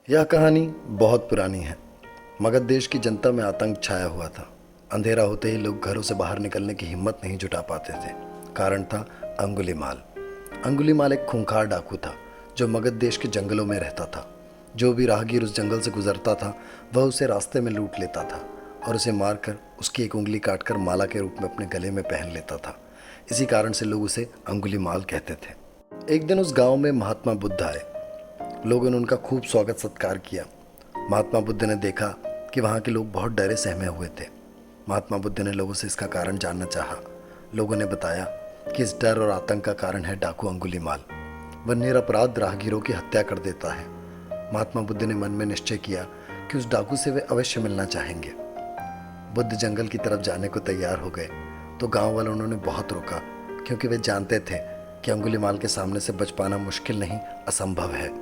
यह कहानी बहुत पुरानी है। मगध देश की जनता में आतंक छाया हुआ था। अंधेरा होते ही लोग घरों से बाहर निकलने की हिम्मत नहीं जुटा पाते थे। कारण था अंगुलीमाल। अंगुलीमाल एक खूंखार डाकू था जो मगध देश के जंगलों में रहता था। जो भी राहगीर उस जंगल से गुजरता था वह उसे रास्ते में लूट लेता था और उसे मारकर उसकी एक उंगली काटकर माला के रूप में अपने गले में पहन लेता था। इसी कारण से लोग उसे अंगुलीमाल कहते थे। एक दिन उस गांव में महात्मा बुद्ध आए। लोगों ने उनका खूब स्वागत सत्कार किया। महात्मा बुद्ध ने देखा कि वहाँ के लोग बहुत डरे सहमे हुए थे। महात्मा बुद्ध ने लोगों से इसका कारण जानना चाहा। लोगों ने बताया कि इस डर और आतंक का कारण है डाकू अंगुलीमाल। वह निरपराध राहगीरों की हत्या कर देता है। महात्मा बुद्ध ने मन में निश्चय किया कि उस डाकू से वे अवश्य मिलना चाहेंगे। बुद्ध जंगल की तरफ जाने को तैयार हो गए तो गांव वालों उन्होंने बहुत रोका, क्योंकि वे जानते थे कि अंगुलीमाल के सामने से बच पाना मुश्किल नहीं, असंभव है।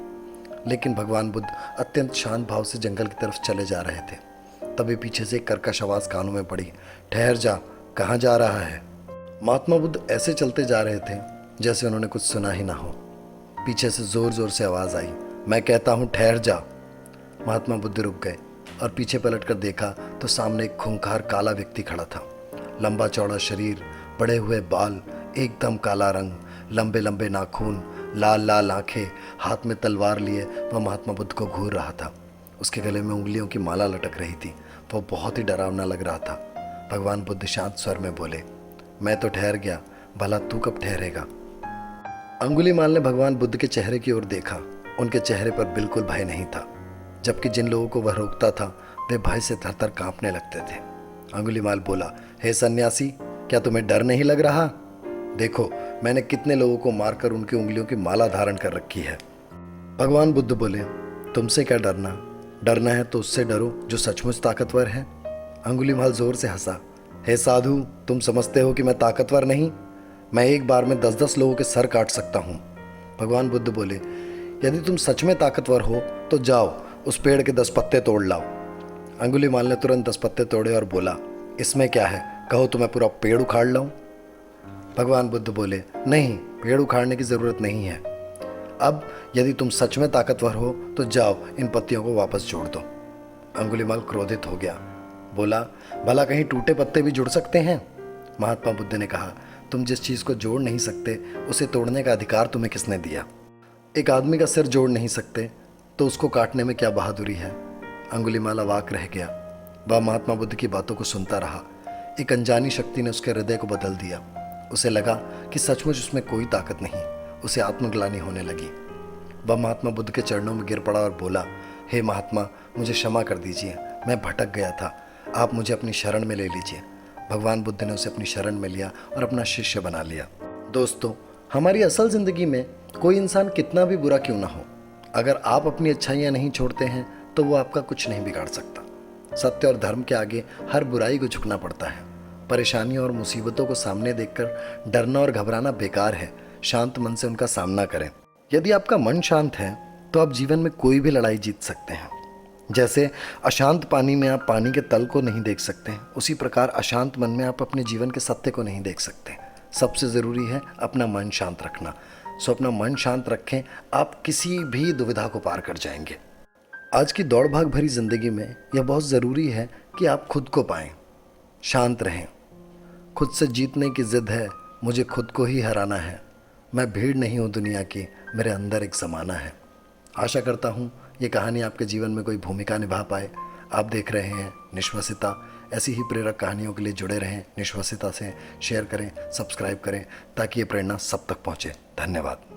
लेकिन भगवान बुद्ध अत्यंत शांत भाव से जंगल की तरफ चले जा रहे थे। तभी पीछे से एक कर्कश आवाज कानों में पड़ी, ठहर जा, कहाँ जा रहा है। महात्मा बुद्ध ऐसे चलते जा रहे थे जैसे उन्होंने कुछ सुना ही ना हो। पीछे से जोर जोर से आवाज आई, मैं कहता हूँ ठहर जा। महात्मा बुद्ध रुक गए और पीछे पलट कर देखा तो सामने एक खूंखार काला व्यक्ति खड़ा था। लंबा चौड़ा शरीर, बड़े हुए बाल, एकदम काला रंग, लंबे लंबे नाखून, लाल लाल आंखें, हाथ में तलवार लिए वह महात्मा बुद्ध को घूर रहा था। उसके गले में उंगलियों की माला लटक रही थी। वह बहुत ही डरावना लग रहा था। भगवान बुद्ध शांत स्वर में बोले, मैं तो ठहर गया, भला तू कब ठहरेगा। अंगुलीमाल ने भगवान बुद्ध के चेहरे की ओर देखा। उनके चेहरे पर बिल्कुल भय नहीं था, जबकि जिन लोगों को वह रोकता था वे भय से थरथर कांपने लगते थे। अंगुलीमाल बोला, हे सन्यासी, क्या तुम्हें डर नहीं लग रहा? देखो, मैंने कितने लोगों को मारकर उनकी उंगलियों की माला धारण कर रखी है। भगवान बुद्ध बोले, तुमसे क्या डरना? डरना है तो उससे डरो जो सचमुच ताकतवर है। अंगुलीमाल जोर से हंसा, हे साधु, तुम समझते हो कि मैं ताकतवर नहीं? मैं एक बार में 10-10 लोगों के सर काट सकता हूँ। भगवान बुद्ध बोले, यदि तुम सच में ताकतवर हो तो जाओ, उस पेड़ के 10 पत्ते तोड़ लाओ। अंगुलीमाल ने तुरंत 10 पत्ते तोड़े और बोला, इसमें क्या है, कहो तो मैं पूरा पेड़ उखाड़ लाऊं। भगवान बुद्ध बोले, नहीं, पेड़ उखाड़ने की जरूरत नहीं है। अब यदि तुम सच में ताकतवर हो तो जाओ, इन पत्तियों को वापस जोड़ दो। अंगुलीमाल क्रोधित हो गया, बोला, भला कहीं टूटे पत्ते भी जुड़ सकते हैं? महात्मा बुद्ध ने कहा, तुम जिस चीज को जोड़ नहीं सकते उसे तोड़ने का अधिकार तुम्हें किसने दिया? एक आदमी का सिर जोड़ नहीं सकते तो उसको काटने में क्या बहादुरी है? अंगुलीमाल अवाक रह गया। वह महात्मा बुद्ध की बातों को सुनता रहा। एक अनजानी शक्ति ने उसके हृदय को बदल दिया। उसे लगा कि सचमुच उसमें कोई ताकत नहीं। उसे आत्मग्लानि होने लगी। वह महात्मा बुद्ध के चरणों में गिर पड़ा और बोला, हे महात्मा, मुझे क्षमा कर दीजिए, मैं भटक गया था, आप मुझे अपनी शरण में ले लीजिए। भगवान बुद्ध ने उसे अपनी शरण में लिया और अपना शिष्य बना लिया। दोस्तों, हमारी असल जिंदगी में कोई इंसान कितना भी बुरा क्यों ना हो, अगर आप अपनी अच्छाइयाँ नहीं छोड़ते हैं तो वो आपका कुछ नहीं बिगाड़ सकता। सत्य और धर्म के आगे हर बुराई को झुकना पड़ता है। परेशानियों और मुसीबतों को सामने देखकर डरना और घबराना बेकार है। शांत मन से उनका सामना करें। यदि आपका मन शांत है तो आप जीवन में कोई भी लड़ाई जीत सकते हैं। जैसे अशांत पानी में आप पानी के तल को नहीं देख सकते, उसी प्रकार अशांत मन में आप अपने जीवन के सत्य को नहीं देख सकते। सबसे ज़रूरी है अपना मन शांत रखना। सो अपना मन शांत रखें, आप किसी भी दुविधा को पार कर जाएंगे। आज की दौड़ भाग भरी जिंदगी में यह बहुत ज़रूरी है कि आप खुद को पाएं, शांत रहें। खुद से जीतने की जिद है, मुझे खुद को ही हराना है। मैं भीड़ नहीं हूँ दुनिया की, मेरे अंदर एक ज़माना है। आशा करता हूँ ये कहानी आपके जीवन में कोई भूमिका निभा पाए। आप देख रहे हैं निश्वसिता। ऐसी ही प्रेरक कहानियों के लिए जुड़े रहें निश्वसिता से। शेयर करें, सब्सक्राइब करें ताकि ये प्रेरणा सब तक पहुँचे। धन्यवाद।